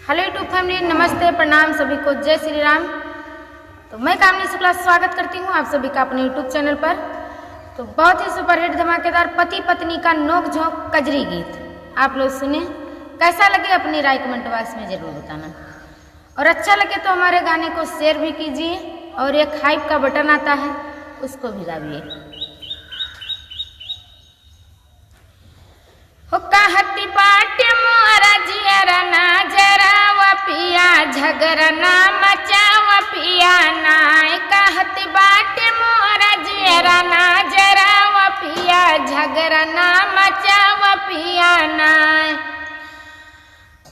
Hello YouTube family, नमस्ते, प्रणाम सभी को, जय श्री राम। तो मैं कामनी शुक्ला स्वागत करती हूँ आप सभी का अपने यूट्यूब चैनल पर। तो बहुत ही सुपरहिट धमाकेदार पति पत्नी का नोक झोंक कजरी गीत आप लोग सुने। कैसा लगे अपनी राय कमेंट बॉक्स में जरूर बताना, और अच्छा लगे तो हमारे गाने को शेयर भी कीजिए, और एक हाइप का बटन आता है उसको भी दाबिए। हो कहती बाट मोरा जियरा ना जरा पिया झगड़ा ना मचाव पिया नाय। कहती बाट मोरा जियरा ना जरा पिया झगड़ा ना मचाव पिया नाय।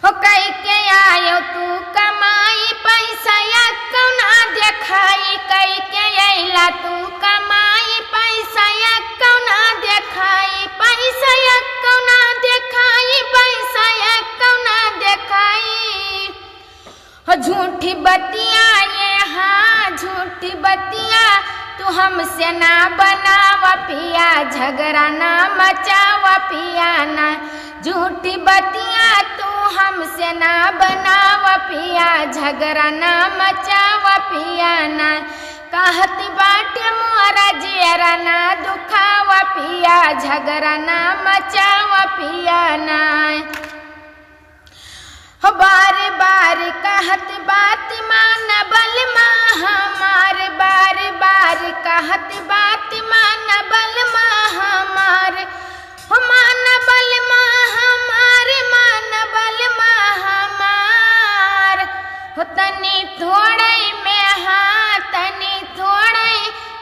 हो कई के आयो तू कमाई पैसा या कौना देखाई, कई के अइला तू कमाई पैसा या कौना देखाई, पैसा या कौना देखाई, पैसा या कौना देखाई। हो झूठी बतिया ये हाँ झूठी बतिया तू हमसे ना बनाव पिया झगड़ा ना मचाव पिया ना। झूठी बतिया तू हमसे ना बनाव पिया झगड़ा ना मचाव पिया ना। कहती बाटे मोरा जियरा ना दुखाव पिया झगड़ा ना मचाव पिया ना। हो बार बार कहत बात मान बल हमार, बार बार कहत बात मान बल हमार। हो मान बल हमार, मान बल हमार। हो तनी थोड़े में हाँ तनी थोड़े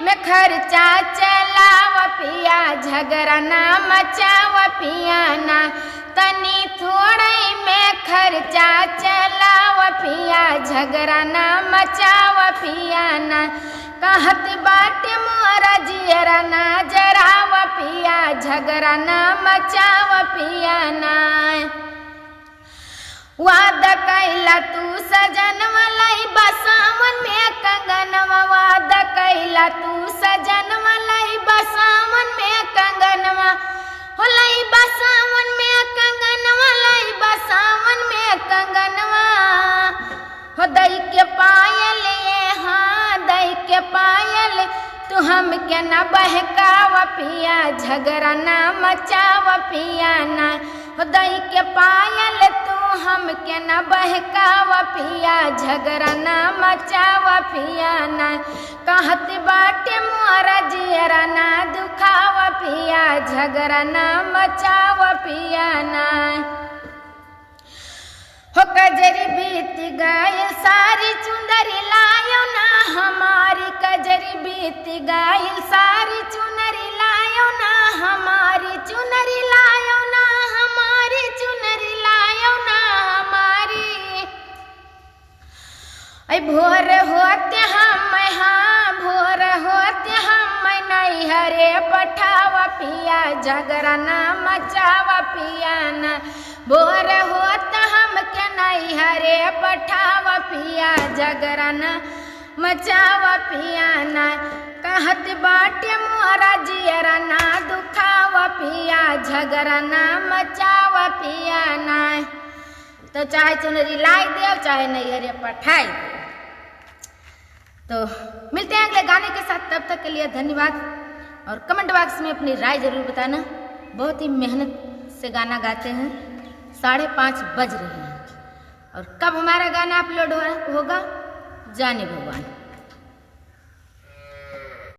में खर्चा चलाव पिया झगड़ा ना मचाव पिया ना। तनी थोड़े में खर्चा चलाव पिया झगड़ा ना मचाव पिया ना। कहत बाटे मोरा जियरा ना जराव पिया झगड़ा ना मचाव पिया ना। वादा कैला तू सजन मलई बसावन में कंगनवा, वादा कैला तू सजन मलई बसावन में कंगनवा। हो लई बसावन में कंगनवा, लई बसावन में कंगनवा। हो दई के पायल ये हाँ दई के पायल तू हमके न बहकाव पिया झगड़ा ना मचाव पिया ना। हो दई के पायल तू हमके न बहकाव पिया झगड़ा ना मचाव पिया ना। कहत बाटे मोरा जियरा ना दुखाव पिया झगड़ा ना मचाव पिया ना। हो कजरी बीत गए सारी चुंदरी लायो ना हमारी, कजरी बीत गए सारी चुनरी लायो ना हमारी, चुनरी लायो ना हमारी, चुनरी लायो ना हमारी। ऐ भोर होते हम हाँ भोर होते हम नहीं हरे पठाव पिया झगड़ा ना मचाव पिया ना। भोर होता हम के नहीं हरे पठाव पिया झगड़ा ना मचाव पिया ना। कहत बाटे मोरा जियरा ना दुखाव पिया झगड़ा ना मचाव पिया ना। तो चाहे चुनरी लाई दे चाहे नहीं हरे पठाई दे। तो मिलते हैं अगले गाने के साथ, तब तक के लिए धन्यवाद, और कमेंट बॉक्स में अपनी राय जरूर बताना। बहुत ही मेहनत से गाना गाते हैं, 5:30 बज रहे हैं, और कब हमारा गाना अपलोड होगा जाने भगवान।